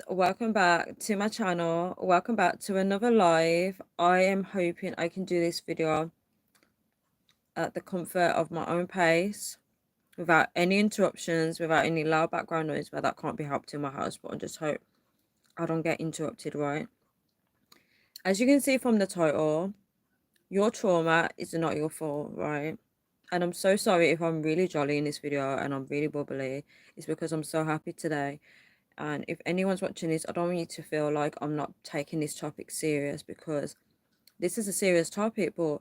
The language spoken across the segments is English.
Welcome back to my channel. Welcome back to another live. I am hoping I can do this video at the comfort of my own pace without any interruptions, without any loud background noise, but that can't be helped in my house. But I just hope I don't get interrupted, right? As you can see from the title, your trauma is not your fault, right? And I'm so sorry if I'm really jolly in this video and I'm really bubbly. It's because I'm so happy today. And if anyone's watching this, I don't want you to feel like I'm not taking this topic serious, because this is a serious topic, but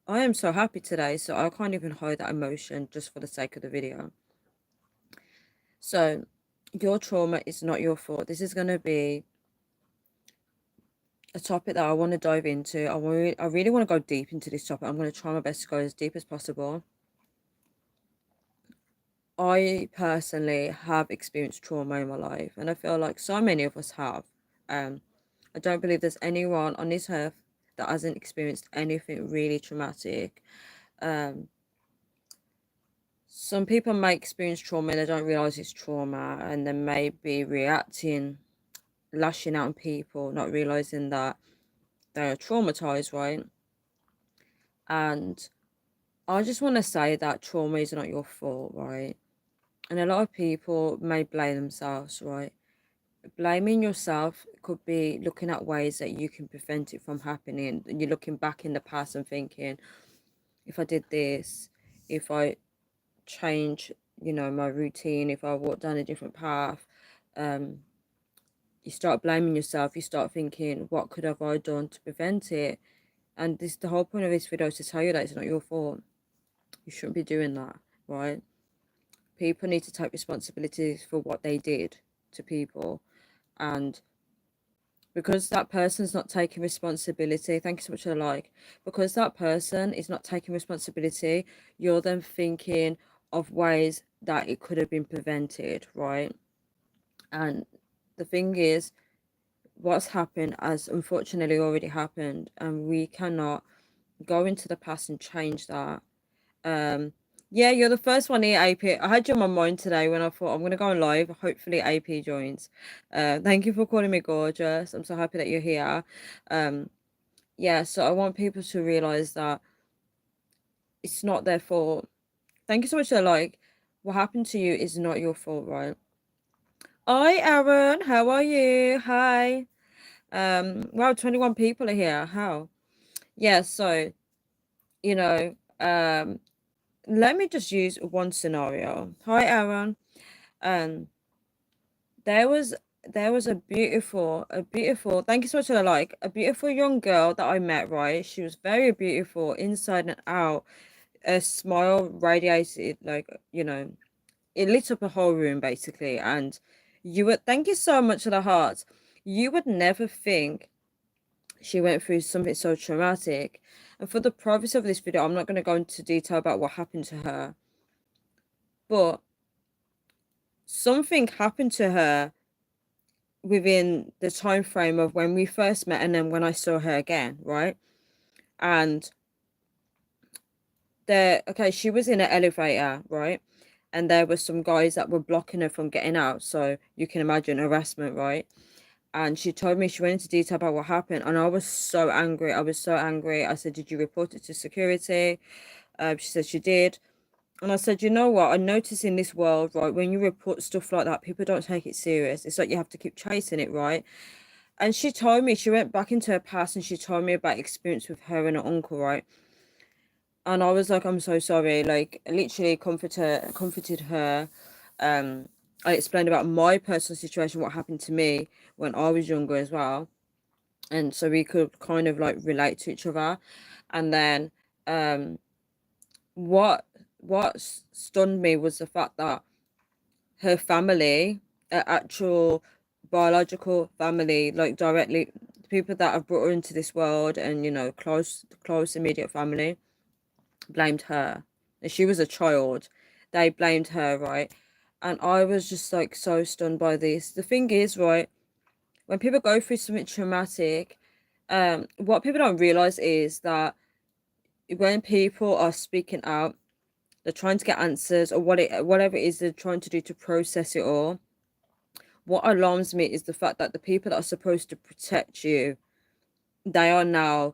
I am so happy today, so I can't even hide that emotion just for the sake of the video. So, your trauma is not your fault. This is going to be a topic that I want to dive into. I really want to go deep into this topic. I'm going to try my best to go as deep as possible. I personally have experienced trauma in my life, and I feel like so many of us have. I don't believe there's anyone on this earth that hasn't experienced anything really traumatic. Um, some people may experience trauma and they don't realize it's trauma, and they may be reacting, lashing out on people, not realizing that they're traumatized, right? And I just want to say that trauma is not your fault, right? And a lot of people may blame themselves, right? Blaming yourself could be looking at ways that you can prevent it from happening. And you're looking back in the past and thinking, if I did this, if I change, my routine, if I walked down a different path, um, you start blaming yourself. You start thinking, what could have I done to prevent it? And the whole point of this video is to tell you that it's not your fault. You shouldn't be doing that, right? People need to take responsibility for what they did to people. And because that person's not taking responsibility, thank you so much for the like, because that person is not taking responsibility, you're then thinking of ways that it could have been prevented, right? And the thing is, what's happened has unfortunately already happened, and we cannot go into the past and change that. um yeah, you're the first one here, AP. I had you on my mind today when I thought I'm gonna go on live. Hopefully AP joins. Thank you for calling me gorgeous. I'm so happy that you're here. um yeah, so I want people to realize that it's not their fault. Thank you so much for like, what happened to you is not your fault, right? Hi Aaron, how are you? Hi. Wow, 21 people are here. How? Yeah, so you know let me just use one scenario. Hi Aaron. um there was a beautiful, thank you so much for the like, a beautiful young girl that I met, right? She was very beautiful inside and out. A smile radiated, like, it lit up a whole room basically. And you would, thank you so much for the heart, you would never think she went through something so traumatic. And for the privacy of this video, I'm not going to go into detail about what happened to her, but something happened to her within the time frame of when we first met and then when I saw her again, right? And okay, she was in an elevator, right? And there were some guys that were blocking her from getting out. So you can imagine harassment, right? And she told me, she went into detail about what happened, and I was so angry. I was so angry. I said, "Did you report it to security?" She said she did. And I said, "You know what? I notice in this world, right, when you report stuff like that, people don't take it serious. It's like you have to keep chasing it, right?" And she told me, she went back into her past and she told me about experience with her and her uncle, right? And I was like, "I'm so sorry." Like, literally comforted her. I explained about my personal situation, what happened to me when I was younger as well. And so we could kind of like relate to each other. And then um what stunned me was the fact that her family, actual biological family, like directly people that have brought her into this world, and close immediate family, blamed her. And she was a child. They blamed her, right? And I was just like so stunned by this. The thing is, right, when people go through something traumatic, what people don't realize is that when people are speaking out, they're trying to get answers, or whatever it is they're trying to do to process it all. what alarms me is the fact that the people that are supposed to protect you, they are now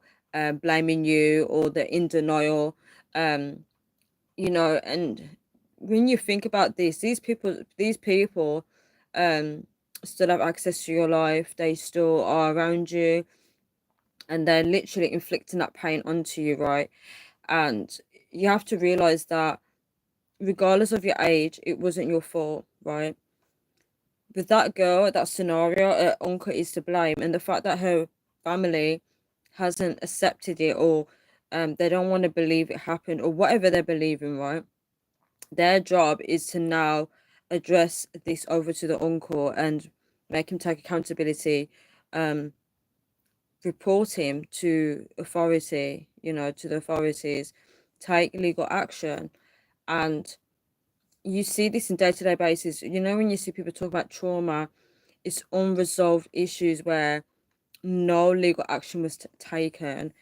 blaming you, or they're in denial. um and when you think about this, these people um still have access to your life, they still are around you, and they're literally inflicting that pain onto you, right? And you have to realize that regardless of your age, it wasn't your fault, right? With that girl, that scenario, her uncle is to blame, and the fact that her family hasn't accepted it, or they don't want to believe it happened, or whatever they're believing, right? Their job is to now address this over to the uncle and make him take accountability, um, report him to authority, to the authorities, take legal action. And you see this in day-to-day basis. When you see people talk about trauma, it's unresolved issues where no legal action was taken.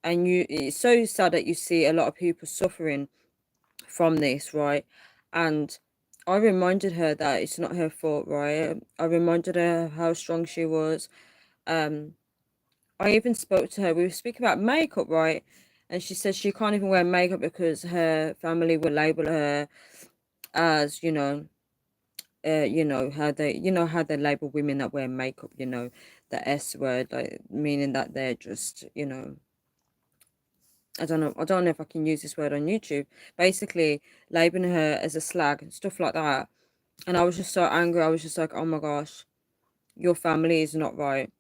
And it's so sad that you see a lot of people suffering from this, right? And I reminded her that it's not her fault, right? I reminded her how strong she was. Um, I even spoke to her. We were speaking about makeup, right? And she said she can't even wear makeup because her family will label her as, how they label women that wear makeup, the S word, like meaning that they're just, I don't know if I can use this word on YouTube. Basically, labeling her as a slag and stuff like that. And I was just so angry. I was just like, oh my gosh, your family is not right.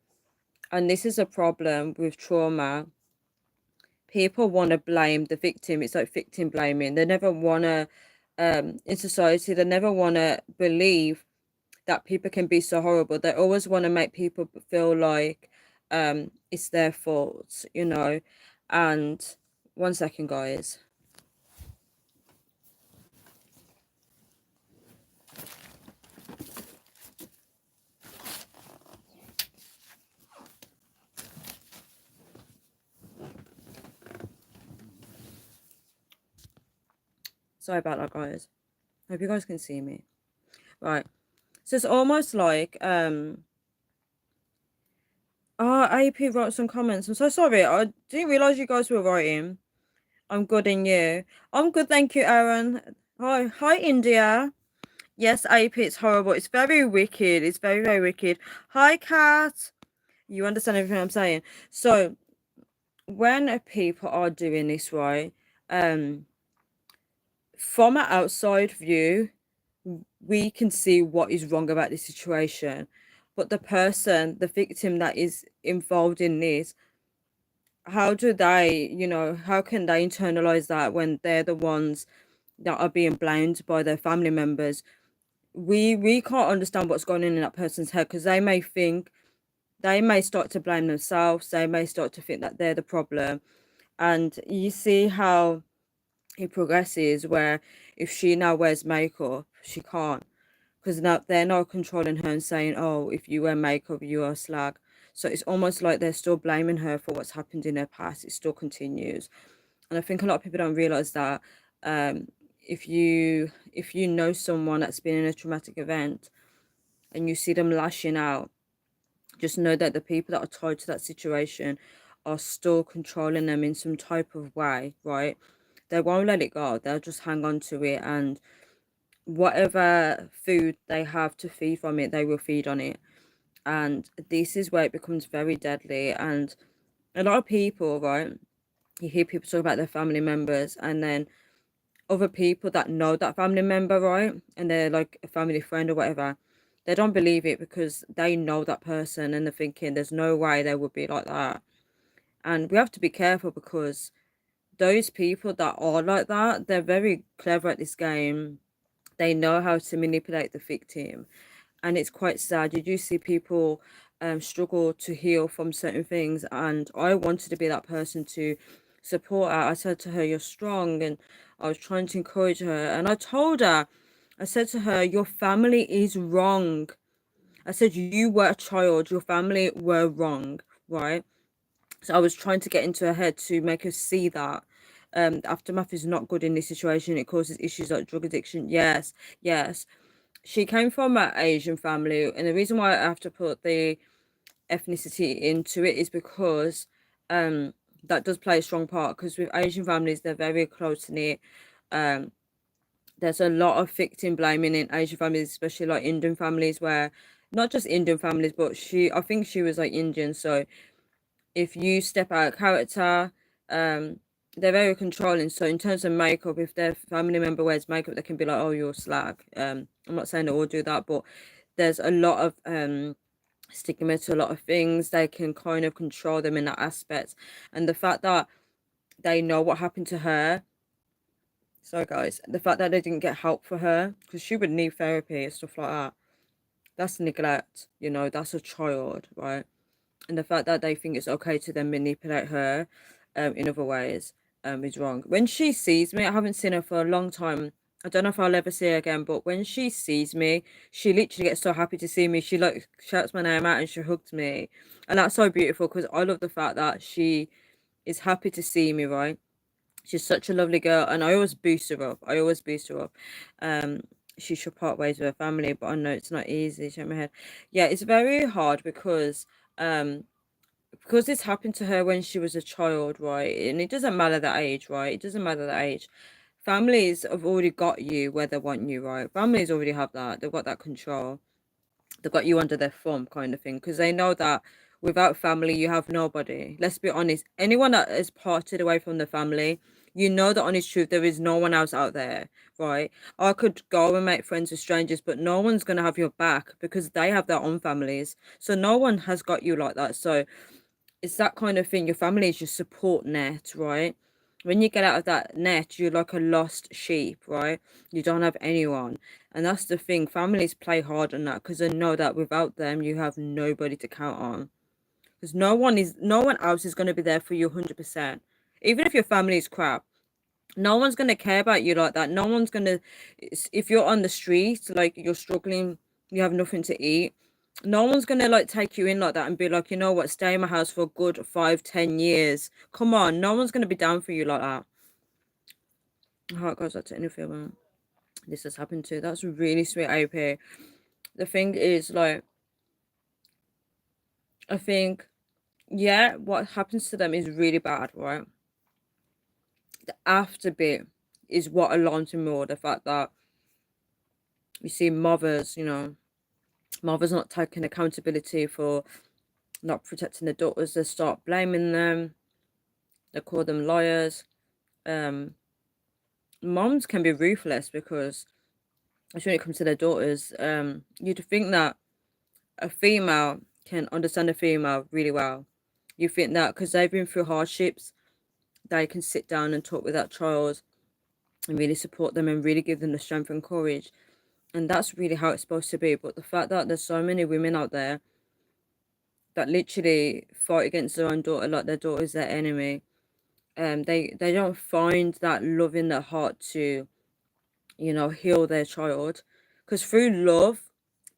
And this is a problem with trauma. People want to blame the victim. It's like victim blaming. They never want to, in society, they never want to believe that people can be so horrible. They always want to make people feel like it's their fault. And one second, guys. Sorry about that, guys. Hope you guys can see me. Right. So it's almost like AP wrote some comments. I'm so sorry. I didn't realize you guys were writing. I'm good, and you? I'm good, thank you, Aaron. Hi, India. Yes, AP, it's horrible. It's very wicked. It's very, very wicked. Hi, Kat. You understand everything I'm saying? So when people are doing this, right, from an outside view, we can see what is wrong about the situation, but the person, the victim that is involved in this, how do they, how can they internalize that when they're the ones that are being blamed by their family members? We can't understand what's going on in that person's head, because they may start to blame themselves. They may start to think that they're the problem. And you see how it progresses, where if she now wears makeup, she can't, because now they're not controlling her and saying, oh, if you wear makeup, you are a slag. So it's almost like they're still blaming her for what's happened in her past. It still continues. And I think a lot of people don't realize that if you know someone that's been in a traumatic event and you see them lashing out, just know that the people that are tied to that situation are still controlling them in some type of way, right? They won't let it go. They'll just hang on to it, and whatever food they have to feed from it, they will feed on it. And this is where it becomes very deadly. And a lot of people, right, you hear people talk about their family members, and then other people that know that family member, right, and they're like a family friend or whatever, they don't believe it because they know that person, and they're thinking there's no way they would be like that. And we have to be careful, because those people that are like that, they're very clever at this game. They know how to manipulate the victim, and it's quite sad. You do see people struggle to heal from certain things, and I wanted to be that person to support her. I said to her, you're strong, and I was trying to encourage her, and I told her, I said to her, your family is wrong. I said, you were a child, your family were wrong, right? So I was trying to get into her head to make her see that the aftermath is not good in this situation. It causes issues like drug addiction. Yes, yes. she came from an Asian family, and the reason why I have to put the ethnicity into it is because that does play a strong part, because with Asian families they're very close knit. um there's a lot of victim blaming in Asian families, especially like Indian families, where not just Indian families, but I think she was like Indian. So if you step out of character, um, they're very controlling. So in terms of makeup, if their family member wears makeup, they can be like, "Oh, you're slag." I'm not saying they all do that, but there's a lot of stigma to a lot of things. They can kind of control them in that aspect, and the fact that they know what happened to her. Sorry, guys. The fact that they didn't get help for her, because she would need therapy and stuff like that. That's neglect, that's a child, right? And the fact that they think it's okay to then manipulate her in other ways is wrong. When she sees me, I haven't seen her for a long time. I don't know if I'll ever see her again, but when she sees me, she literally gets so happy to see me. She like shouts my name out and she hugs me. And that's so beautiful, because I love the fact that she is happy to see me, right? She's such a lovely girl, and I always boost her up. I always boost her up. Um, she should part ways with her family, but I know it's not easy. Shake my head. Yeah, it's very hard um because this happened to her when she was a child, right? And it doesn't matter the age, right? It doesn't matter the age. Families have already got you where they want you, right? Families already have that. They've got that control. They've got you under their thumb, kind of thing, because they know that without family you have nobody. Let's be honest, anyone that is parted away from the family, the honest truth, there is no one else out there, right? I could go and make friends with strangers, but no one's going to have your back because they have their own families, so no one has got you like that. So it's that kind of thing. Your family is your support net, right? When you get out of that net, you're like a lost sheep, right? You don't have anyone. And that's the thing. Families play hard on that because they know that without them, you have nobody to count on. Because no one else is going to be there for you 100%. Even if your family is crap, no one's going to care about you like that. No one's going to, if you're on the street, like you're struggling, you have nothing to eat, no one's gonna like take you in like that and be like, you know what, stay in my house for a good 5, 10 years. Come on, no one's gonna be down for you like that. How it goes out to any film this has happened to. That's really sweet, AP. The thing is, like, I think, yeah, what happens to them is really bad, right? The after bit is what alarms me more. The fact that you see mothers not taking accountability for not protecting their daughters. They start blaming them. They call them liars. Um, Moms can be ruthless because, when it comes to their daughters, you'd think that a female can understand a female really well. You think that because they've been through hardships, they can sit down and talk with that child and really support them and really give them the strength and courage. And that's really how it's supposed to be. But the fact that there's so many women out there that literally fight against their own daughter like their daughter's their enemy, they don't find that love in their heart to heal their child, because through love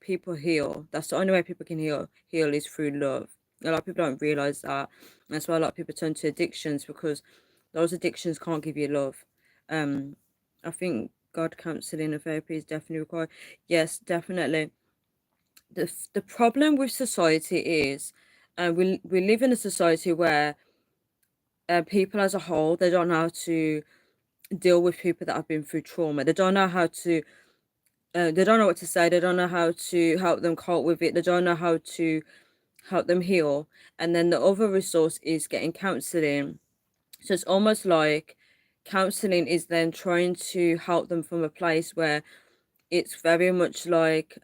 people heal. That's the only way people can heal is through love. A lot of people don't realize that. That's why a lot of people turn to addictions, because those addictions can't give you love. I think God counseling and therapy is definitely required. Yes, definitely. The problem with society is, we live in a society where people as a whole, they don't know how to deal with people that have been through trauma. They don't know how to they don't know what to say. They don't know how to help them cope with it. They don't know how to help them heal. And then the other resource is getting counseling. So it's almost like counseling is then trying to help them from a place where it's very much like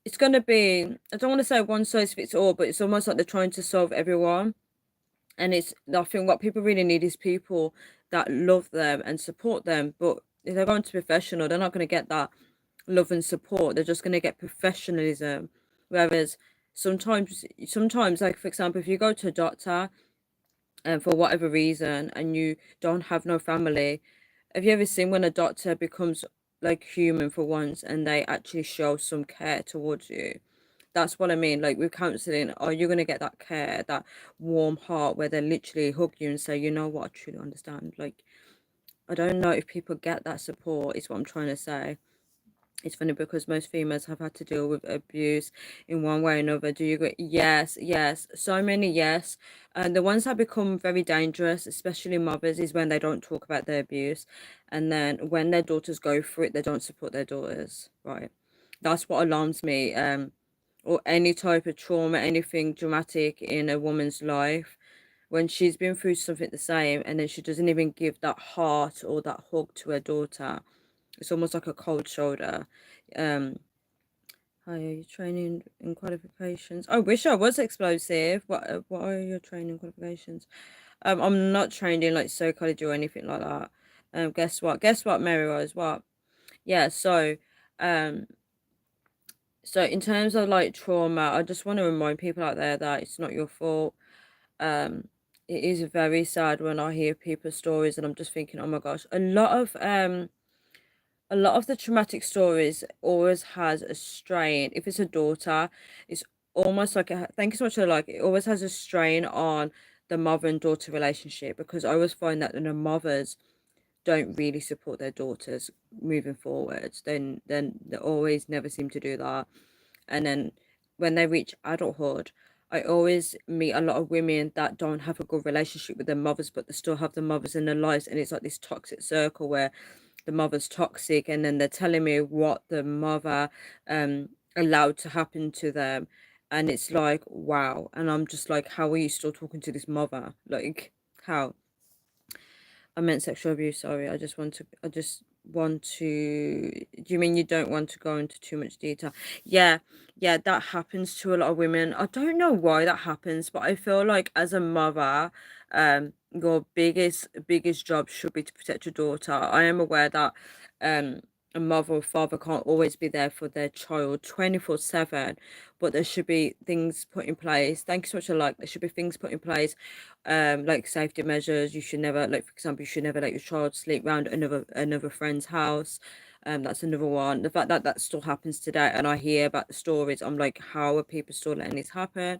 it's going to be, I don't want to say one size fits all, but it's almost like they're trying to solve everyone. And I think what people really need is people that love them and support them. But if they're going to professional, they're not going to get that love and support. They're just going to get professionalism. Whereas sometimes, like for example, if you go to a doctor and for whatever reason and you don't have no family, have you ever seen when a doctor becomes like human for once and they actually show some care towards you? That's what I mean. Like with counseling, are you going to get that care, that warm heart where they literally hug you and say, you know what, I truly understand. Like I don't know if people get that support, is what I'm trying to say. It's funny because most females have had to deal with abuse in one way or another. Do you agree? Yes, yes. So many yes. And the ones that become very dangerous, especially mothers, is when they don't talk about their abuse. And then when their daughters go through it, they don't support their daughters. Right. That's what alarms me. Or any type of trauma, anything dramatic in a woman's life, when she's been through something the same and then she doesn't even give that heart or that hug to her daughter, it's almost like a cold shoulder. Um, Hi, are you training in qualifications? I wish I was explosive. What are your training qualifications? I'm not trained in like psychology or anything like that. Guess what? Guess what, Mary Rose? What? Yeah. Um, so in terms of like trauma, I just want to remind people out there that it's not your fault. Um, it is very sad when I hear people's stories, and I'm just thinking, oh my gosh, a lot of the traumatic stories always has a strain. If it's a daughter, it's almost like thank you so much for the like. It always has a strain on the mother and daughter relationship, because I always find that the mothers don't really support their daughters moving forwards. Then they always never seem to do that. And then when they reach adulthood, I always meet a lot of women that don't have a good relationship with their mothers, but they still have the mothers in their lives, and it's like this toxic circle where the mother's toxic, and then they're telling me what the mother allowed to happen to them, and it's like, wow. And I'm just like, how are you still talking to this mother? Like, how? I meant sexual abuse, sorry. I just want to, do you mean you don't want to go into too much detail? Yeah, yeah, that happens to a lot of women. I don't know why that happens, but I feel like as a mother, your biggest job should be to protect your daughter. I am aware that um a mother or father can't always be there for their child 24/7, but there should be things put in place. Thank you so much. There should be things put in place, like safety measures. You should never, like for example, you should never let your child sleep around another friend's house. That's another one. The fact that that still happens today, and I hear about the stories, I'm like, how are people still letting this happen?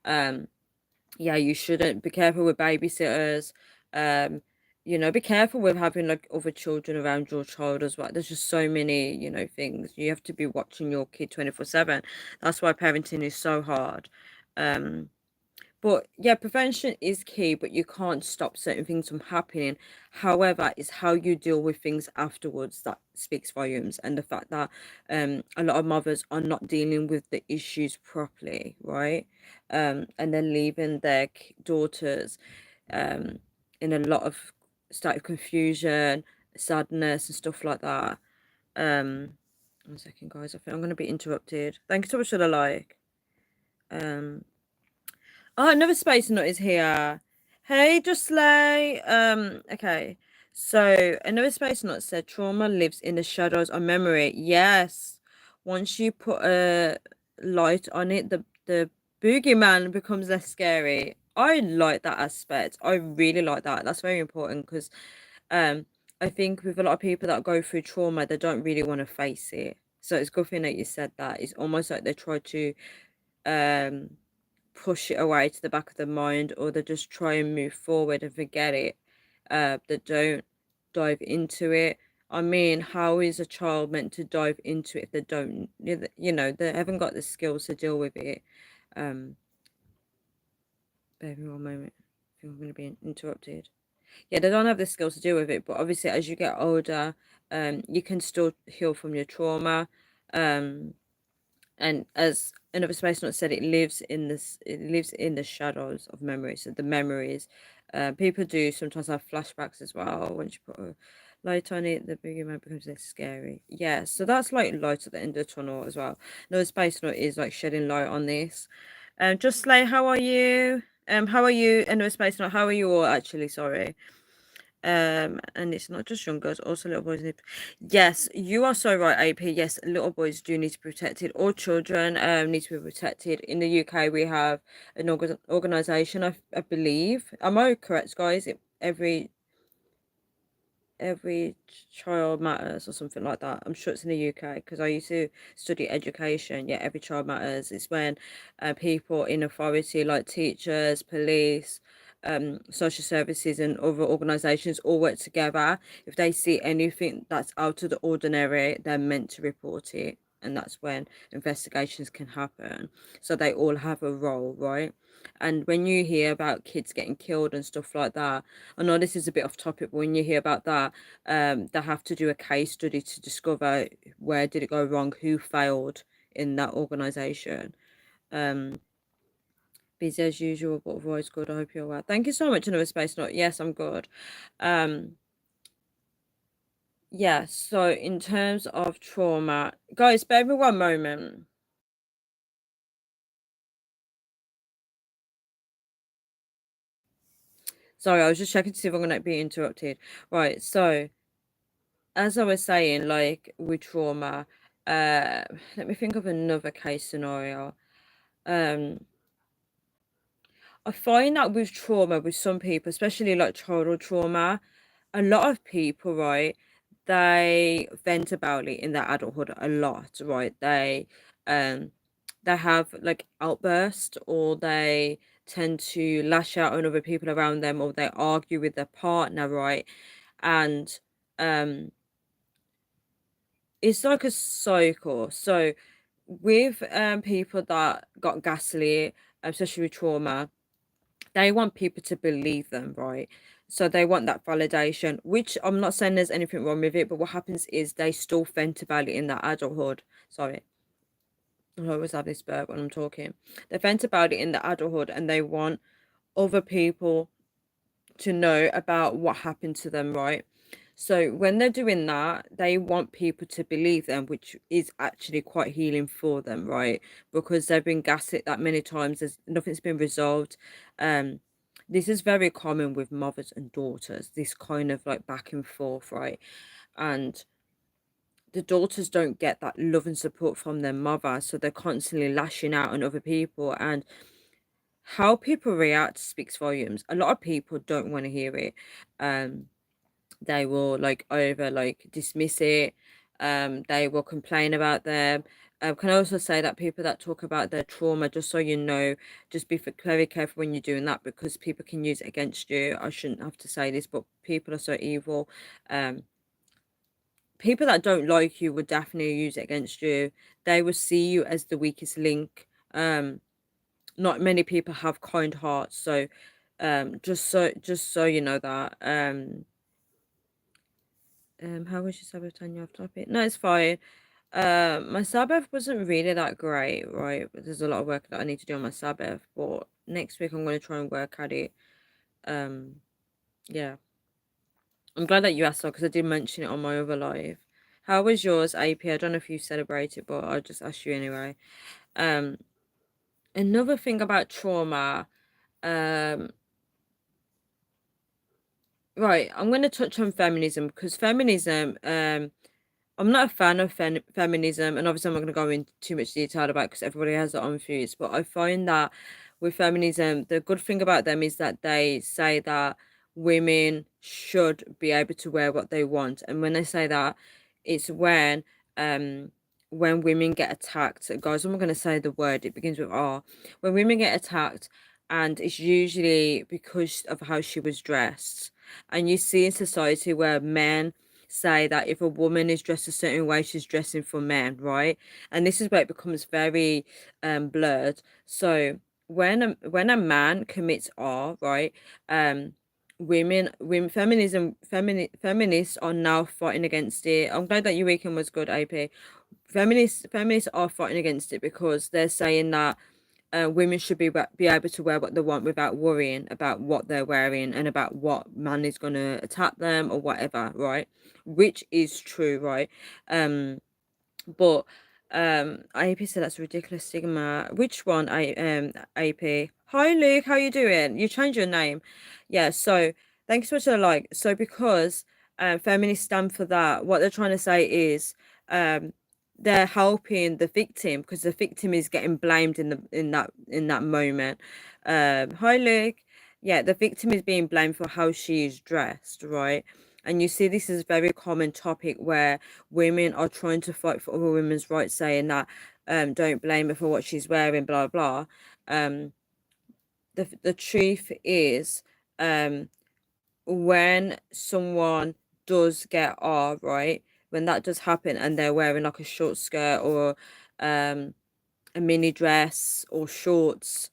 Um, yeah, you shouldn't. Be careful with babysitters. Um, be careful with having like other children around your child as well. There's just so many, things. You have to be watching your kid 24/7. That's why parenting is so hard. Um, but yeah, prevention is key, but you can't stop certain things from happening. However, it's how you deal with things afterwards that speaks volumes. And the fact that a lot of mothers are not dealing with the issues properly, right? And they're leaving their daughters um in a lot of state of confusion, sadness and stuff like that. Um, 1 second, guys. I think I'm gonna be interrupted. Thank you so much for the like. Um Oh, another space nut is here. Hey, Joslay. Okay. So another space nut said trauma lives in the shadows of memory. Yes. Once you put a light on it, the boogeyman becomes less scary. I like that aspect. I really like that. That's very important because um I think with a lot of people that go through trauma, they don't really want to face it. So it's a good thing that you said that. It's almost like they try to um push it away to the back of the mind, or they just try and move forward and forget it. They don't dive into it. I mean, how is a child meant to dive into it if they don't, they haven't got the skills to deal with it? Um, Bear with me one moment. I think I'm going to be interrupted. Yeah, they don't have the skills to deal with it, but obviously, as you get older, you can still heal from your trauma. Um, and as another space not said, it lives in the shadows of memories. So the memories, people do sometimes have flashbacks as well. Once you put a light on it, the boogeyman becomes less scary. Yeah, so that's like light at the end of the tunnel as well. Another space note is like shedding light on this. Just Slay, how are you? How are you? Another space note, how are you all actually? Sorry. And it's not just young girls, also little boys need. Yes, you are so right, AP. Yes, little boys do need to be protected. All children need to be protected. In the UK, we have an organization, I believe. Am I correct, guys? Every child matters or something like that. I'm sure it's in the UK because I used to study education. Yeah, every child matters. It's when people in authority like teachers, police, social services and other organisations all work together. If they see anything that's out of the ordinary, they're meant to report it, and that's when investigations can happen. So they all have a role, right? And when you hear about kids getting killed and stuff like that, I know this is a bit off topic, but when you hear about that, they have to do a case study to discover where did it go wrong, who failed in that organisation. Busy as usual, but otherwise good. I hope you're well. Thank you so much, Another Space Note. Yes, I'm good. Yeah, so in terms of trauma, guys, bear with me one moment. Sorry, I was just checking to see if I'm going to be interrupted. Right, so as I was saying, like with trauma, let me think of another case scenario. I find that with trauma, with some people, especially like childhood trauma, a lot of people, right, they vent about it in their adulthood a lot, right? Um they have like outbursts, or they tend to lash out on other people around them, or they argue with their partner, right? And um it's like a cycle. So with people that got gaslit, especially with trauma, they want people to believe them, right? So they want that validation, which I'm not saying there's anything wrong with it, but what happens is they still vent about it in their adulthood. Sorry, I always have this burp when I'm talking. They vent about it in their adulthood, and they want other people to know about what happened to them, right? So when they're doing that, they want people to believe them, which is actually quite healing for them, right? Because they've been gaslit that many times, there's nothing's been resolved. Um, this is very common with mothers and daughters, this kind of like back and forth, right? And the daughters don't get that love and support from their mother, so they're constantly lashing out on other people, and how people react speaks volumes. A lot of people don't want to hear it. They will like over like dismiss it. They will complain about them. Can I also say that people that talk about their trauma, just so you know, just be very careful when you're doing that, because people can use it against you. I shouldn't have to say this, but people are so evil. Um, People that don't like you would definitely use it against you. They will see you as the weakest link. Not many people have kind hearts, so just so you know that. How was your Sabbath, Tanya, off topic? No, it's fine. My Sabbath wasn't really that great, right? There's a lot of work that I need to do on my Sabbath, but next week I'm going to try and work at it. Um, yeah. I'm glad that you asked that, because I did mention it on my other live. How was yours, AP? I don't know if you celebrated, but I'll just ask you anyway. Um, Another thing about trauma, um, right, I'm going to touch on feminism, because feminism, I'm not a fan of feminism, and obviously I'm not going to go into too much detail about it because everybody has their own views. But I find that with feminism, the good thing about them is that they say that women should be able to wear what they want, and when they say that, it's when women get attacked. Guys, I'm not going to say the word; it begins with R. When women get attacked, and it's usually because of how she was dressed, and you see in society where men say that if a woman is dressed a certain way, she's dressing for men, right? And this is where it becomes very blurred. So when a man commits R, right, um women feminists are now fighting against it. I'm glad that your weekend was good, AP. Feminists are fighting against it because they're saying that women should be able to wear what they want without worrying about what they're wearing and about what man is going to attack them or whatever, right? Which is true, right? But AP said that's a ridiculous stigma. Which one? AP. Hi Luke, how you doing? You changed your name. Yeah, so thanks so much for the like. So because feminists stand for that, what they're trying to say is um they're helping the victim, because the victim is getting blamed in that moment. Hi Luke. Yeah, the victim is being blamed for how she is dressed, right? And you see this is a very common topic where women are trying to fight for other women's rights, saying that don't blame her for what she's wearing, blah blah. Um, the truth is, when someone does get R, right, when that does happen and they're wearing like a short skirt or um a mini dress or shorts,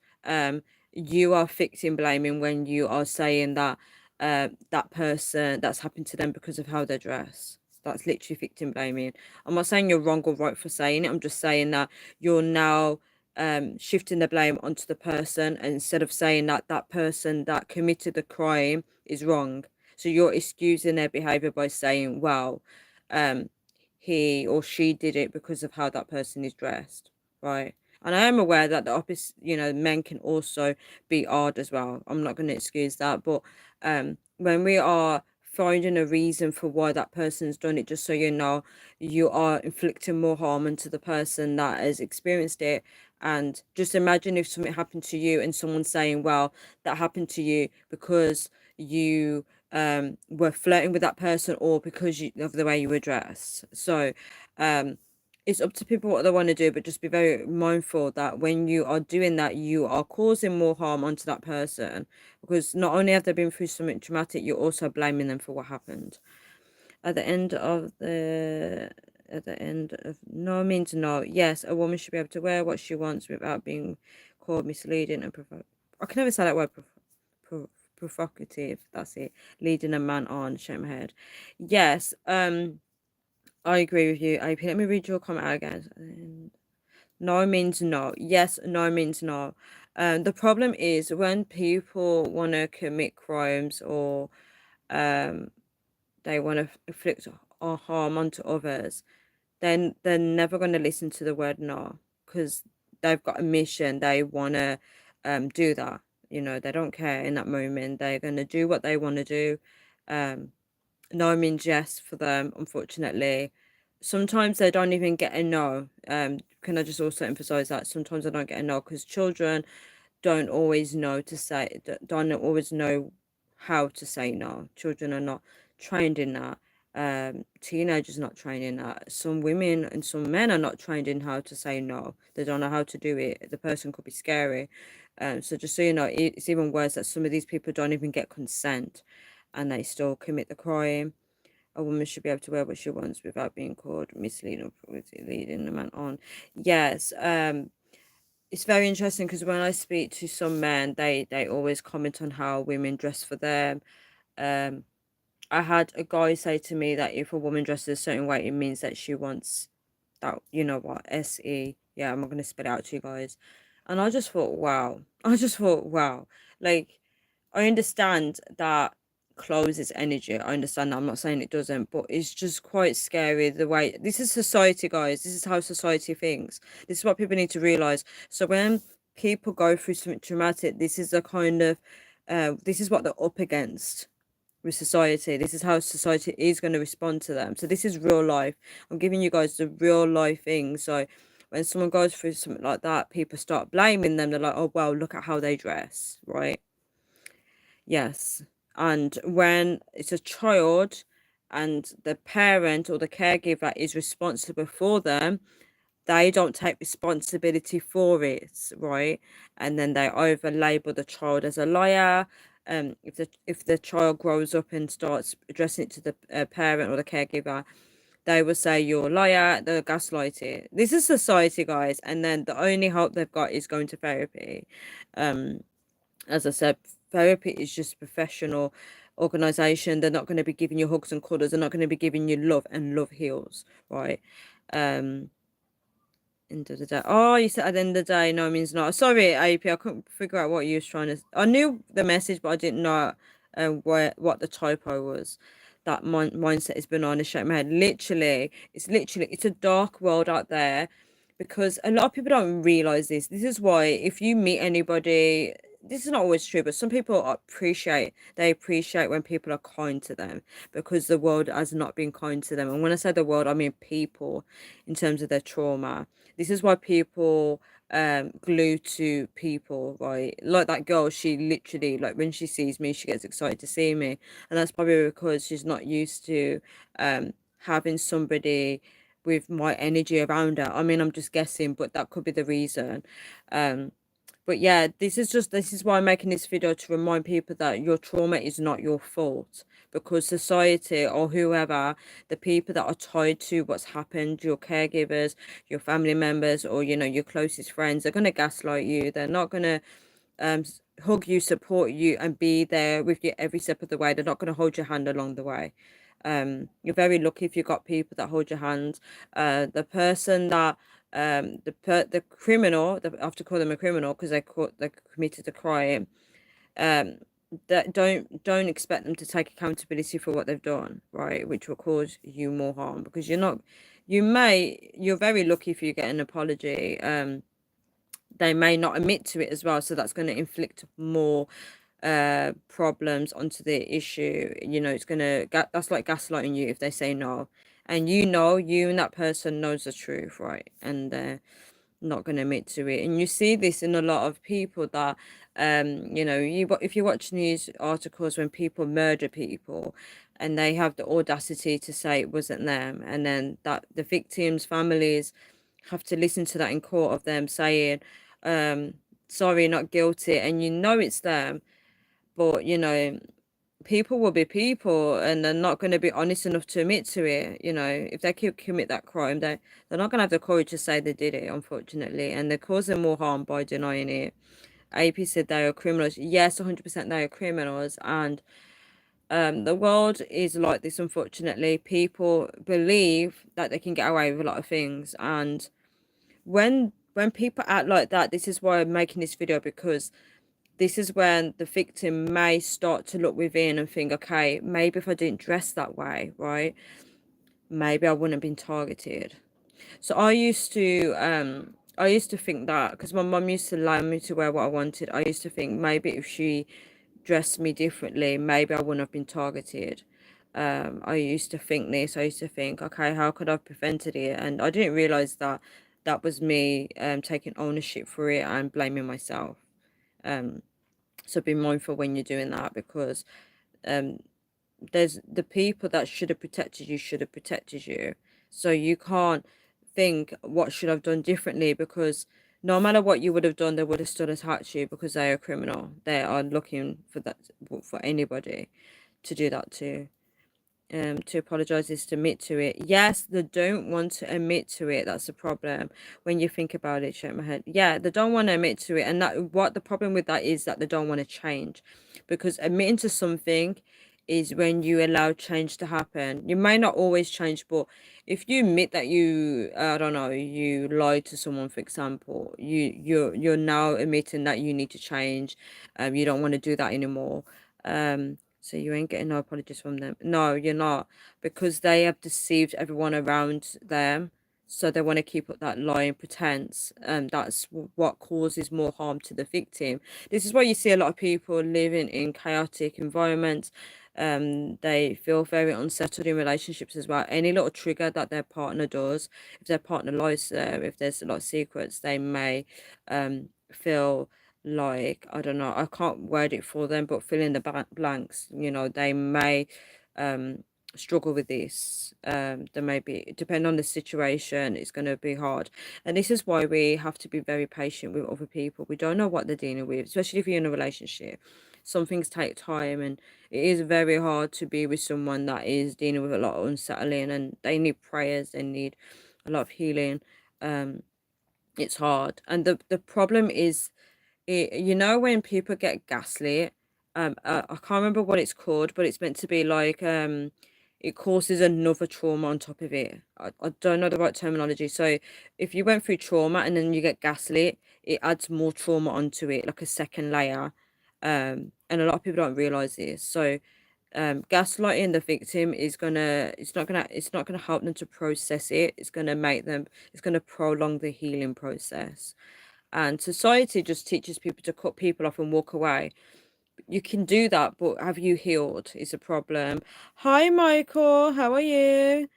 you are victim blaming when you are saying that that person, that's happened to them because of how they dress. That's literally victim blaming. I'm not saying you're wrong or right for saying it. I'm just saying that you're now shifting the blame onto the person instead of saying that that person that committed the crime is wrong. So you're excusing their behavior by saying, well, um, he or she did it because of how that person is dressed, right? And I am aware that the opposite, men can also be odd as well. I'm not going to excuse that, but when we are finding a reason for why that person's done it, just so you know, you are inflicting more harm onto the person that has experienced it. And just imagine if something happened to you and someone saying, well, that happened to you because you were flirting with that person or because of the way you were dressed. So um it's up to people what they want to do, but just be very mindful that when you are doing that, you are causing more harm onto that person, because not only have they been through something traumatic, you're also blaming them for what happened. At the end of the at the end of no means no. Yes, a woman should be able to wear what she wants without being called misleading and I can never say that word. Provocative. That's it. Leading a man on. Shake my head. Yes. I agree with you, AP. Let me read your comment out again. No means no. Yes, no means no. The problem is when people want to commit crimes or um, they want to inflict harm onto others, then they're never going to listen to the word no, because they've got a mission. They want to do that. They don't care in that moment. They're going to do what they want to do. Um, no means yes for them, unfortunately. Sometimes they don't even get a no. Can I just also emphasize that sometimes I don't get a no because children don't always know to say, don't always know how to say no. Children are not trained in that. Teenagers not trained in that. Some women and some men are not trained in how to say no. They don't know how to do it. The person could be scary. So just so you know, it's even worse that some of these people don't even get consent and they still commit the crime. A woman should be able to wear what she wants without being called misleading or leading a man on. Yes, it's very interesting because when I speak to some men, they always comment on how women dress for them. Um, I had a guy say to me that if a woman dresses a certain way, it means that she wants that, you know what, SE. Yeah, I'm not gonna spit it out to you guys. And I just thought, wow. I just thought, wow. Like, I understand that clothes is energy. I understand that. I'm not saying it doesn't, but it's just quite scary the way this is society, guys. This is how society thinks. This is what people need to realize. So when people go through something traumatic, this is a kind of this is what they're up against with society. This is how society is going to respond to them. So this is real life. I'm giving you guys the real life thing. So when someone goes through something like that, people start blaming them. They're like, oh well, look at how they dress, right? Yes. And when it's a child and the parent or the caregiver is responsible for them, they don't take responsibility for it, right? And then they over label the child as a liar. If the child grows up and starts addressing it to the parent or the caregiver, they will say you're a liar, they'll gaslight it. This is society, guys, and then the only hope they've got is going to therapy. As I said, therapy is just professional organization. They're not going to be giving you hugs and cuddles. They're not going to be giving you love, and love heals, right? Um, End of the day. Oh, you said at the end of the day, no means no. Sorry, AP, I couldn't figure out what you was trying to. I knew the message, but I didn't know what the typo was. That mindset is banana shake my head. Literally, it's a dark world out there because a lot of people don't realize this. This is why if you meet anybody, this is not always true, but some people appreciate when people are kind to them because the world has not been kind to them. And when I say the world, I mean people in terms of their trauma. This is why people glue to people, right? Like that girl, she literally, like, when she sees me, she gets excited to see me, and that's probably because she's not used to having somebody with my energy around her. I mean, I'm just guessing, but that could be the reason. um But yeah, this is why I'm making this video, to remind people that your trauma is not your fault, because society or whoever, the people that are tied to what's happened, your caregivers, your family members, or your closest friends, are going to gaslight you. They're not going to hug you, support you, and be there with you every step of the way. They're not going to hold your hand along the way. You're very lucky if you've got people that hold your hand. The person that the criminal, I have to call them a criminal because they committed a crime. Um, that don't expect them to take accountability for what they've done, right? Which will cause you more harm, because you're not. You're very lucky if you get an apology. They may not admit to it as well, so that's going to inflict more problems onto the issue. It's gonna that's like gaslighting you if they say no, and you and that person knows the truth, right? And they're not going to admit to it. And you see this in a lot of people that if you watch news articles when people murder people, and they have the audacity to say it wasn't them, and then that the victims' families have to listen to that in court, of them saying sorry, not guilty, and it's them. But people will be people, and they're not going to be honest enough to admit to it. If they commit that crime, they're not going to have the courage to say they did it, unfortunately, and they're causing more harm by denying it. AP said they are criminals. Yes, 100% they are criminals, and the world is like this, unfortunately. People believe that they can get away with a lot of things, and when people act like that, this is why I'm making this video, because this is when the victim may start to look within and think, okay, maybe if I didn't dress that way, right, maybe I wouldn't have been targeted. So I used to think that, because my mum used to allow me to wear what I wanted. I used to think maybe if she dressed me differently, maybe I wouldn't have been targeted. I used to think this. I used to think, okay, how could I have prevented it? And I didn't realize that that was me taking ownership for it and blaming myself. So be mindful when you're doing that, because um, there's the people that should have protected you. So you can't think, what should I've done differently, because no matter what you would have done, they would have still attacked you, because they are a criminal. They are looking for that, for anybody to do that to. To apologize is to admit to it. Yes, they don't want to admit to it. That's the problem. When you think about it, shake my head. Yeah, they don't want to admit to it, and that what the problem with that is, that they don't want to change, because admitting to something is when you allow change to happen. You may not always change, but if you admit that I don't know, you lied to someone, for example, you're now admitting that you need to change. You don't want to do that anymore. So you ain't getting no apologies from them. No, you're not, because they have deceived everyone around them. So they want to keep up that lying pretense. That's what causes more harm to the victim. This is why you see a lot of people living in chaotic environments. They feel very unsettled in relationships as well. Any little trigger that their partner does, if their partner lies to them, if there's a lot of secrets, they may feel like, I don't know, I can't word it for them, but fill in the blanks. They may struggle with this. There may be, depending on the situation, it's going to be hard. And this is why we have to be very patient with other people. We don't know what they're dealing with, especially if you're in a relationship. Some things take time, and it is very hard to be with someone that is dealing with a lot of unsettling, and they need prayers, they need a lot of healing. It's hard. And the problem is, when people get gaslit, I can't remember what it's called, but it's meant to be like it causes another trauma on top of it. I don't know the right terminology. So if you went through trauma and then you get gaslit, it adds more trauma onto it, like a second layer. And a lot of people don't realize this. So gaslighting the victim is it's not gonna help them to process it. It's gonna prolong the healing process. And society just teaches people to cut people off and walk away. You can do that, but have you healed is a problem. Hi, Michael. How are you?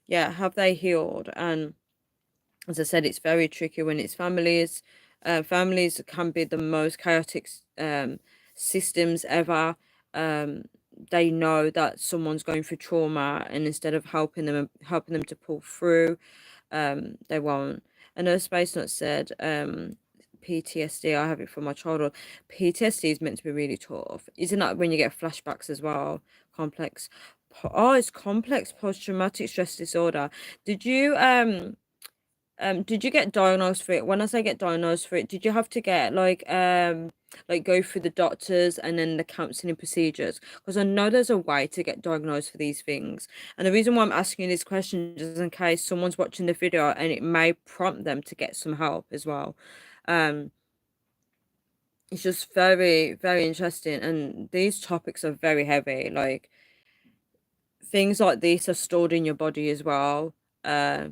Yeah, have they healed? And as I said, it's very tricky when it's families. Families can be the most chaotic systems ever. Um, they know that someone's going through trauma, and instead of helping them to pull through, they won't. And as Space Nut said, PTSD. I have it from my childhood. PTSD is meant to be really tough. Isn't that when you get flashbacks as well? Complex. Oh, it's complex post-traumatic stress disorder. Did you did you get diagnosed for it? When I say get diagnosed for it, did you have to get like go through the doctors and then the counseling procedures? Because I know there's a way to get diagnosed for these things. And the reason why I'm asking you this question is in case someone's watching the video and it may prompt them to get some help as well. Um, it's just very, very interesting. And these topics are very heavy. Like things like this are stored in your body as well. Uh,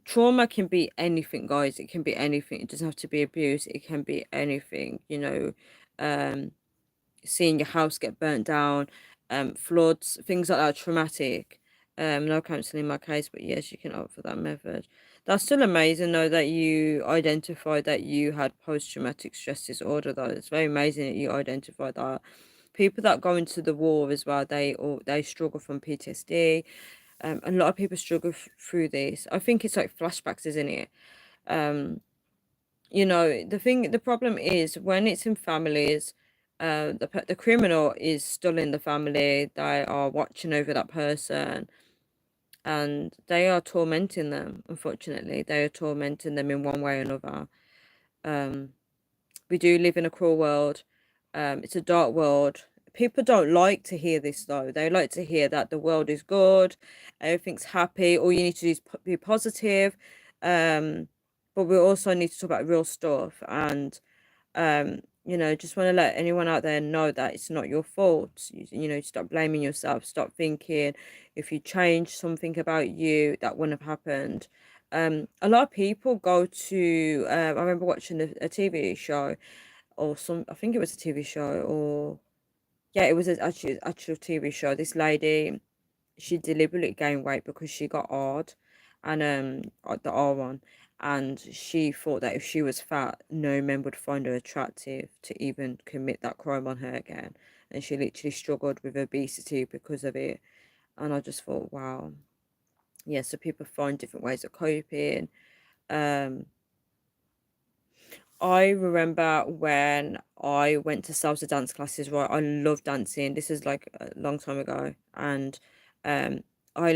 Trauma can be anything, guys. It can be anything. It doesn't have to be abuse. It can be anything, um, seeing your house get burnt down, floods, things like that, traumatic. No counseling in my case, but yes, you can opt for that method. That's still amazing though that you identified that you had post-traumatic stress disorder though. It's very amazing that you identified that. People that go into the war as well, they struggle from PTSD. A lot of people struggle through this. I think it's like flashbacks, isn't it? Um, the problem is when it's in families, the criminal is still in the family. They are watching over that person, and they are tormenting them. Unfortunately, they are tormenting them in one way or another. Um, we do live in a cruel world. It's a dark world. People don't like to hear this though. They like to hear that the world is good, everything's happy. All you need to do is be positive. Um, but we also need to talk about real stuff and just want to let anyone out there know that it's not your fault. Stop blaming yourself. Stop thinking if you change something about you, that wouldn't have happened. A lot of people go to. I remember watching a TV show, or I think it was a TV show, or yeah, it was actual TV show. This lady, she deliberately gained weight because she got hard, and the R one, and she thought that if she was fat, no men would find her attractive to even commit that crime on her again, and she literally struggled with obesity because of it. And I just thought, wow, yeah. So people find different ways of coping. Um, I remember when I went to salsa dance classes, right? I love dancing. This is like a long time ago. And um I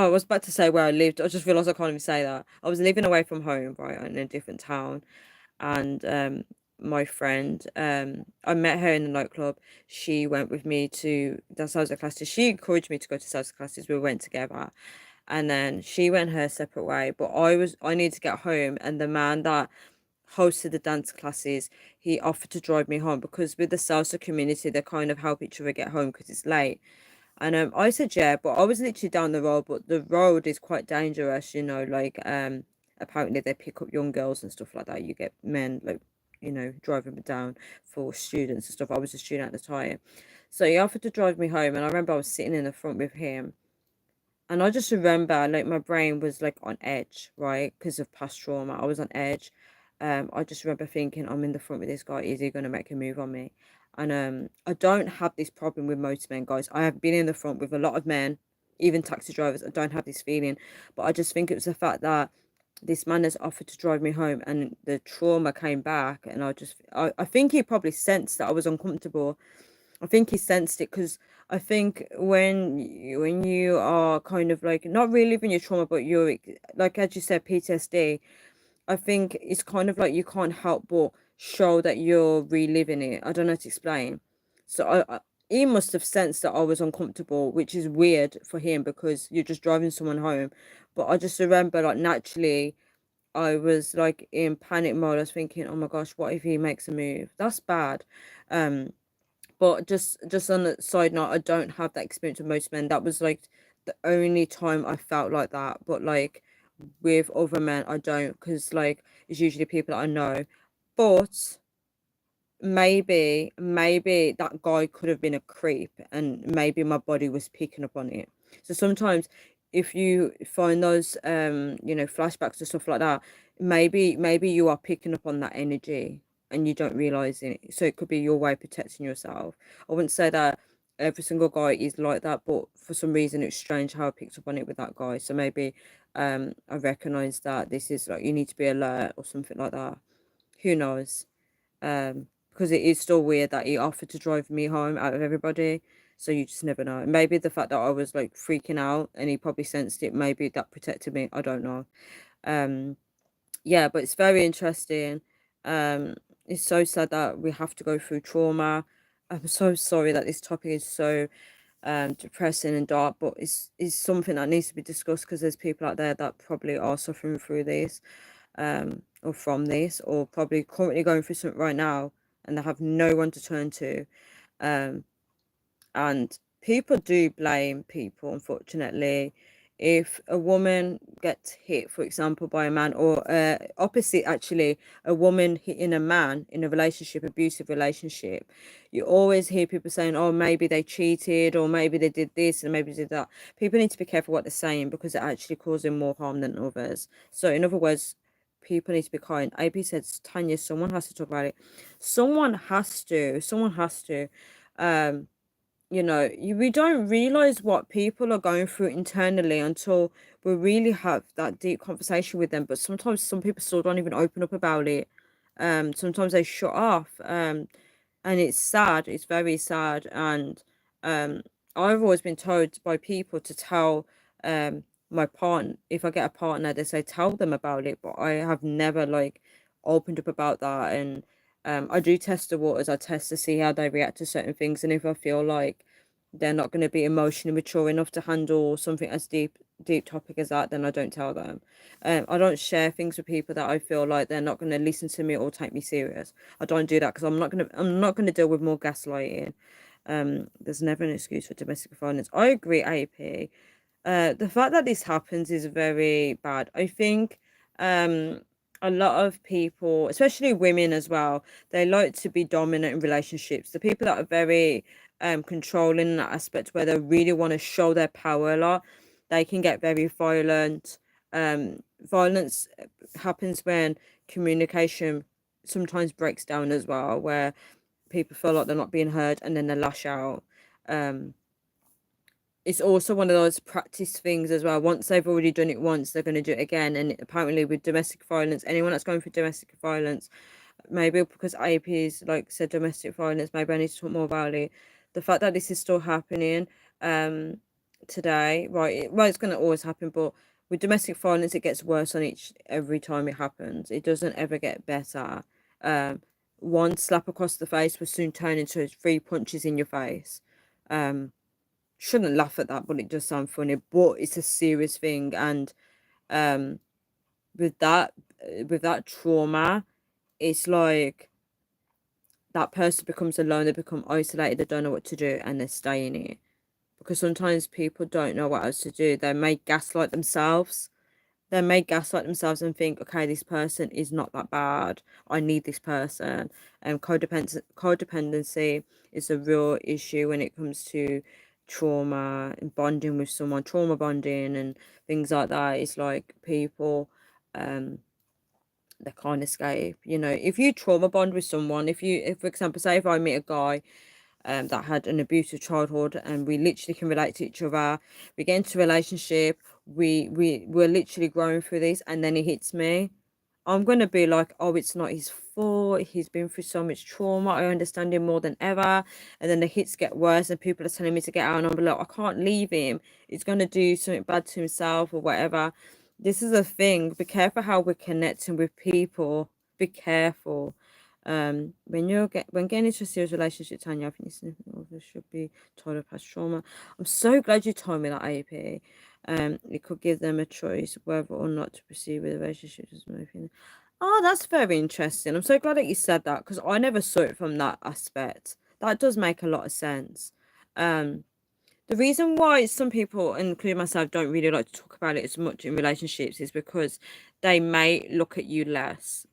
was about to say where I lived. I just realized I can't even say that. I was living away from home, right, in a different town. And my friend, I met her in the nightclub. She went with me to the salsa classes. She encouraged me to go to salsa classes. We went together. And then she went her separate way. But I needed to get home, and the man that hosted the dance classes, he offered to drive me home because with the salsa community, they kind of help each other get home because it's late. And I said yeah, but I was literally down the road, but the road is quite dangerous, like apparently they pick up young girls and stuff like that. You get men like, driving me down for students and stuff. I was a student at the time. So he offered to drive me home, and I remember I was sitting in the front with him. And I just remember like my brain was like on edge, right? Because of past trauma. I was on edge. I just remember thinking, I'm in the front with this guy. Is he going to make a move on me? And I don't have this problem with most men, guys. I have been in the front with a lot of men, even taxi drivers. I don't have this feeling. But I just think it was the fact that this man has offered to drive me home, and the trauma came back. And I think he probably sensed that I was uncomfortable. I think he sensed it because I think when you are kind of like not reliving your trauma, but you're like as you said, PTSD. I think it's kind of like you can't help but show that you're reliving it. I don't know how to explain. So he must have sensed that I was uncomfortable, which is weird for him because you're just driving someone home. But I just remember like naturally I was like in panic mode. I was thinking, oh my gosh, what if he makes a move? That's bad. Um, but just on a side note, I don't have that experience with most men. That was like the only time I felt like that. But like with other men, I don't, because like it's usually people that I know. But maybe that guy could have been a creep, and maybe my body was picking up on it. So sometimes if you find those flashbacks and stuff like that, maybe you are picking up on that energy and you don't realize it. So it could be your way of protecting yourself. I wouldn't say that every single guy is like that, but for some reason it's strange how I picked up on it with that guy. So maybe I recognize that this is like you need to be alert or something like that. Who knows? Because it is still weird that he offered to drive me home out of everybody. So you just never know. Maybe the fact that I was like freaking out and he probably sensed it, maybe that protected me. I don't know. Um, yeah, but it's very interesting. Um, it's so sad that we have to go through trauma. I'm so sorry that this topic is so depressing and dark, but it's something that needs to be discussed because there's people out there that probably are suffering through this, or from this, or probably currently going through something right now, and they have no one to turn to. Um, and people do blame people, unfortunately. If a woman gets hit, for example, by a man, or opposite, actually, a woman hitting a man in a relationship, abusive relationship, you always hear people saying, oh, maybe they cheated, or maybe they did this, and maybe they did that. People need to be careful what they're saying because it actually causing more harm than others. So, in other words, people need to be kind. AP says, Tanya, someone has to talk about it. Someone has to. Someone has to. Um, we don't realize what people are going through internally until we really have that deep conversation with them. But sometimes some people still don't even open up about it. Sometimes they shut off. And it's sad. It's very sad. And um, I've always been told by people to tell my partner, if I get a partner, they say tell them about it. But I have never like opened up about that. And I do test the waters. I test to see how they react to certain things, and if I feel like they're not going to be emotionally mature enough to handle something as deep topic as that, then I don't tell them. I don't share things with people that I feel like they're not going to listen to me or take me serious. I don't do that because I'm not gonna deal with more gaslighting. There's never an excuse for domestic violence. I agree, AP. The fact that this happens is very bad. I think a lot of people, especially women as well, they like to be dominant in relationships. The people that are very controlling in that aspect where they really want to show their power a lot, they can get very violent. Violence happens when communication sometimes breaks down as well, where people feel like they're not being heard and then they lash out. Um, it's also one of those practice things as well. Once they've already done it once, they're going to do it again. And apparently, with domestic violence, anyone that's going for domestic violence, maybe because IAPs like said domestic violence, maybe I need to talk more about it. The fact that this is still happening today, right? Well, it's going to always happen, but with domestic violence, it gets worse on every time it happens. It doesn't ever get better. Um, one slap across the face will soon turn into 3 punches in your face. Um, shouldn't laugh at that, but it does sound funny. But it's a serious thing, and um, with that, with that trauma, it's like that person becomes alone. They become isolated. They don't know what to do, and they stay in it because sometimes people don't know what else to do. They may gaslight themselves. They may gaslight themselves and think, okay, this person is not that bad. I need this person. And codependency is a real issue when it comes to trauma and bonding with someone, trauma bonding and things like that. It's like people, um, they can't escape. If you trauma bond with someone, if for example, say if I meet a guy that had an abusive childhood and we literally can relate to each other, we get into a relationship, we're literally growing through this, and then he hits me, I'm gonna be like, oh, it's not his fault, he's been through so much trauma, I understand him more than ever. And then the hits get worse and people are telling me to get out, and I'm like, I can't leave him, he's gonna do something bad to himself or whatever. This is a thing. Be careful how we're connecting with people. Be careful. When getting into a serious relationship, Tanya, I think this should be told of past trauma. I'm so glad you told me that, AP. It could give them a choice whether or not to proceed with the relationship. Just my opinion. Oh, that's very interesting. I'm so glad that you said that because I never saw it from that aspect. That does make a lot of sense. Um, the reason why some people, including myself, don't really like to talk about it as much in relationships is because they may look at you less.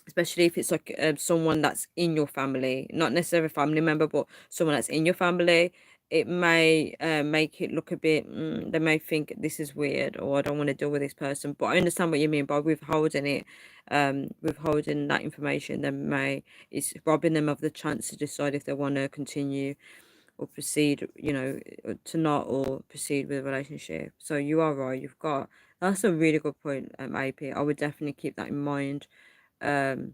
Especially if it's like someone that's in your family, not necessarily a family member, but someone that's in your family. It may make it look a bit, they may think this is weird or I don't want to deal with this person. But I understand what you mean by withholding it, withholding that information. Then it's robbing them of the chance to decide if they want to continue. or proceed, you know, to not or proceed with a relationship. So you are right. That's a really good point, AP. I would definitely keep that in mind. Um,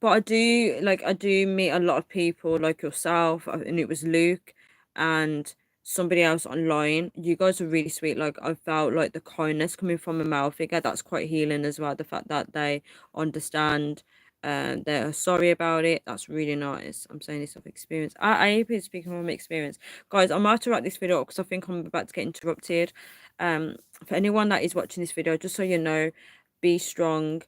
but I do meet a lot of people like yourself, and it was Luke and somebody else online. You guys are really sweet. Like I felt like the kindness coming from a male figure, that's quite healing as well. The fact that they understand, they're sorry about it. That's really nice. I'm saying this off experience. I am speaking from experience, guys. I'm about to wrap this video up because I think I'm about to get interrupted. For anyone that is watching this video, just so you know, be strong.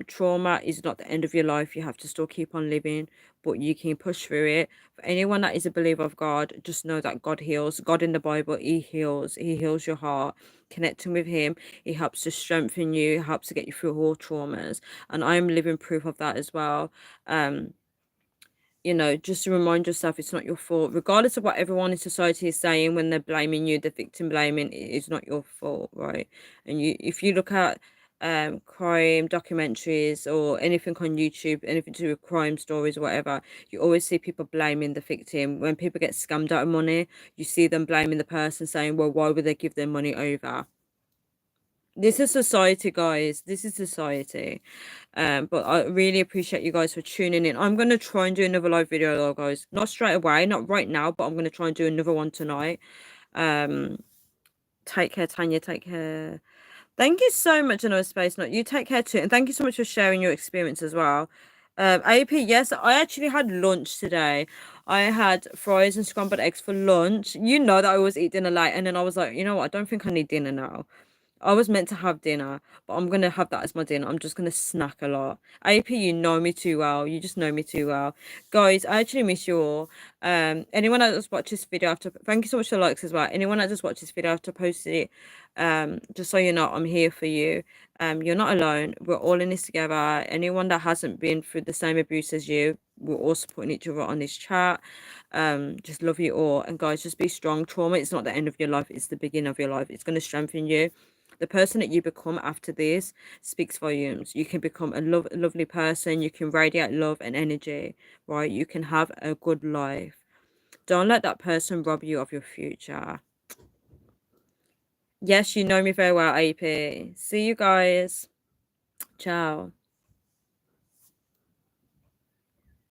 Trauma is not the end of your life. You have to still keep on living, but you can push through it. For anyone that is a believer of God, just know that God heals. God in the Bible, He heals. He heals your heart. Connecting with Him, He helps to strengthen you, helps to get you through all traumas. And I'm living proof of that as well. Um, you know, just to remind yourself it's not your fault, regardless of what everyone in society is saying when they're blaming you, the victim blaming, it is not your fault, right? And if you look at crime documentaries or anything on YouTube, anything to do with crime stories or whatever, you always see people blaming the victim. When people get scammed out of money, you see them blaming the person, saying, well, why would they give their money over? This is society, guys. This is society. But I really appreciate you guys for tuning in. I'm gonna try and do another live video though, guys. Not straight away, not right now, but I'm gonna try and do another one tonight. Um, take care, Tanya. Take care. Thank you so much, Another Space Note. You take care too, and thank you so much for sharing your experience as well. AP, yes, I actually had lunch today. I had fries and scrambled eggs for lunch. You know that I always eat dinner late, and then I was like, you know what? I don't think I need dinner now. I was meant to have dinner, but I'm gonna have that as my dinner. I'm just gonna snack a lot. AP, you know me too well. You just know me too well. Guys, I actually miss you all. Anyone that just watched this video after, thank you so much for the likes as well. Anyone that just watched this video after posted it, just so you know, I'm here for you. You're not alone. We're all in this together. Anyone that hasn't been through the same abuse as you, we're all supporting each other on this chat. Just love you all. And guys, just be strong. Trauma is not the end of your life, it's the beginning of your life. It's gonna strengthen you. The person that you become after this speaks volumes. You can become a lovely person. You can radiate love and energy, right? You can have a good life. Don't let that person rob you of your future. Yes, you know me very well, AP. See you guys. Ciao.